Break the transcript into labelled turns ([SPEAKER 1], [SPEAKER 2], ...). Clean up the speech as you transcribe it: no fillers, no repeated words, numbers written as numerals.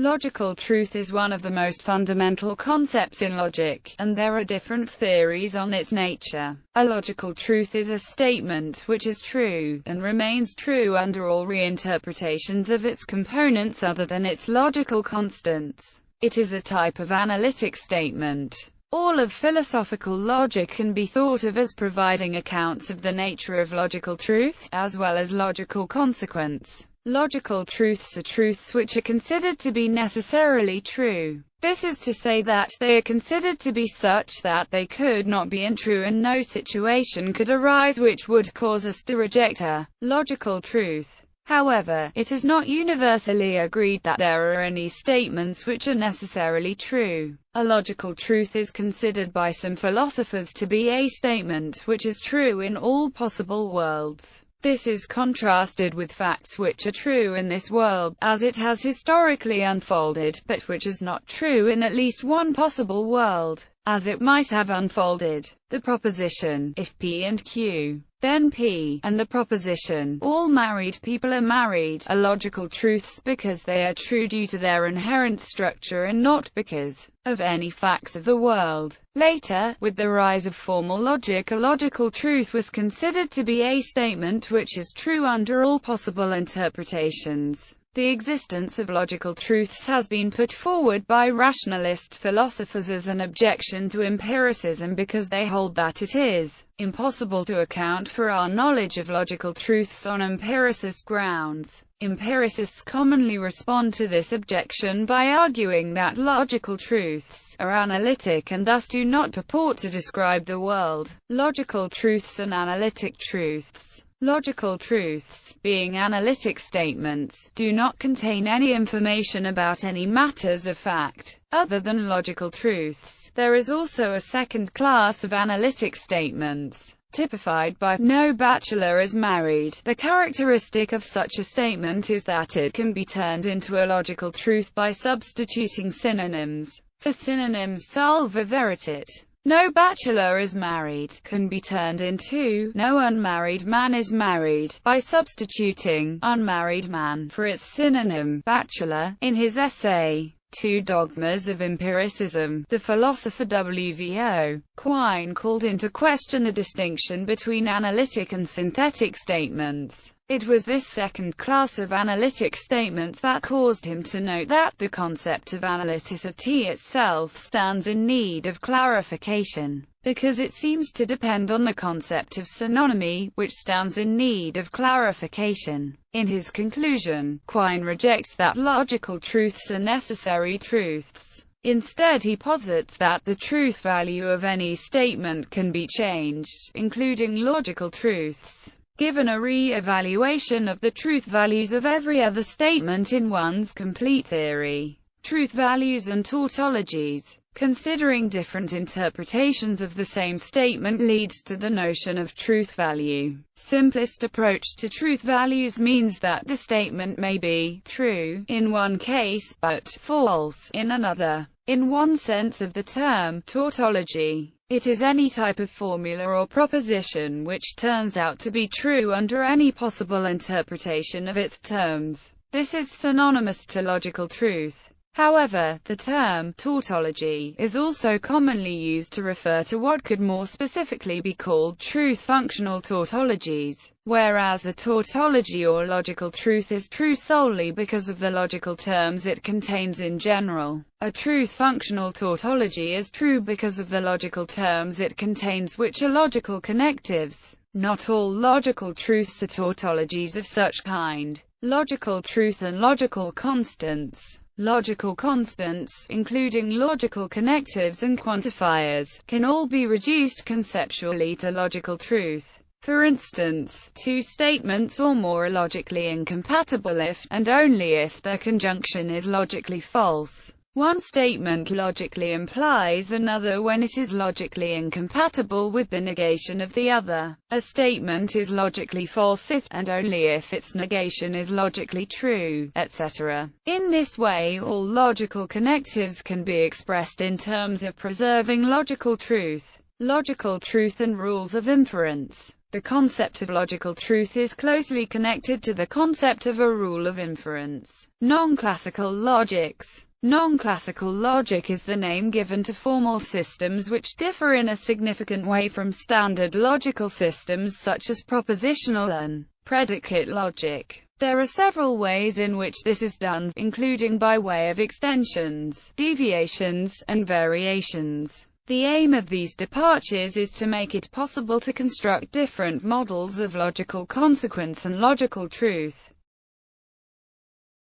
[SPEAKER 1] Logical truth is one of the most fundamental concepts in logic, and there are different theories on its nature. A logical truth is a statement which is true, and remains true under all reinterpretations of its components other than its logical constants. It is a type of analytic statement. All of philosophical logic can be thought of as providing accounts of the nature of logical truths, as well as logical consequence. Logical truths are truths which are considered to be necessarily true. This is to say that they are considered to be such that they could not be untrue, and no situation could arise which would cause us to reject a logical truth. However, it is not universally agreed that there are any statements which are necessarily true. A logical truth is considered by some philosophers to be a statement which is true in all possible worlds. This is contrasted with facts which are true in this world, as it has historically unfolded, but which is not true in at least one possible world, as it might have unfolded. The proposition, if P and Q, then P, and the proposition, all married people are married, are logical truths because they are true due to their inherent structure and not because of any facts of the world. Later, with the rise of formal logic, a logical truth was considered to be a statement which is true under all possible interpretations. The existence of logical truths has been put forward by rationalist philosophers as an objection to empiricism because they hold that it is impossible to account for our knowledge of logical truths on empiricist grounds. Empiricists commonly respond to this objection by arguing that logical truths are analytic and thus do not purport to describe the world. Logical truths and analytic truths. Logical truths, being analytic statements, do not contain any information about any matters of fact, other than logical truths. There is also a second class of analytic statements, typified by "no bachelor is married." The characteristic of such a statement is that it can be turned into a logical truth by substituting synonyms. For synonyms salva veritat, "no bachelor is married," can be turned into "no unmarried man is married," by substituting "unmarried man" for its synonym, bachelor. In his essay, Two Dogmas of Empiricism, the philosopher W.V.O. Quine called into question the distinction between analytic and synthetic statements. It was this second class of analytic statements that caused him to note that the concept of analyticity itself stands in need of clarification, because it seems to depend on the concept of synonymy, which stands in need of clarification. In his conclusion, Quine rejects that logical truths are necessary truths. Instead, he posits that the truth value of any statement can be changed, including logical truths, given a re-evaluation of the truth values of every other statement in one's complete theory. Truth values and tautologies. Considering different interpretations of the same statement leads to the notion of truth value. Simplest approach to truth values means that the statement may be true in one case but false in another. In one sense of the term tautology, it is any type of formula or proposition which turns out to be true under any possible interpretation of its terms. This is synonymous to logical truth. However, the term tautology is also commonly used to refer to what could more specifically be called truth-functional tautologies, whereas a tautology or logical truth is true solely because of the logical terms it contains in general. A truth-functional tautology is true because of the logical terms it contains, which are logical connectives. Not all logical truths are tautologies of such kind. Logical truth and logical constants. Logical constants, including logical connectives and quantifiers, can all be reduced conceptually to logical truth. For instance, two statements or more are logically incompatible if, and only if, their conjunction is logically false. One statement logically implies another when it is logically incompatible with the negation of the other. A statement is logically false if, and only if, its negation is logically true, etc. In this way, all logical connectives can be expressed in terms of preserving logical truth. Logical truth and rules of inference. The concept of logical truth is closely connected to the concept of a rule of inference. Non-classical logics. Non-classical logic is the name given to formal systems which differ in a significant way from standard logical systems such as propositional and predicate logic. There are several ways in which this is done, including by way of extensions, deviations, and variations. The aim of these departures is to make it possible to construct different models of logical consequence and logical truth.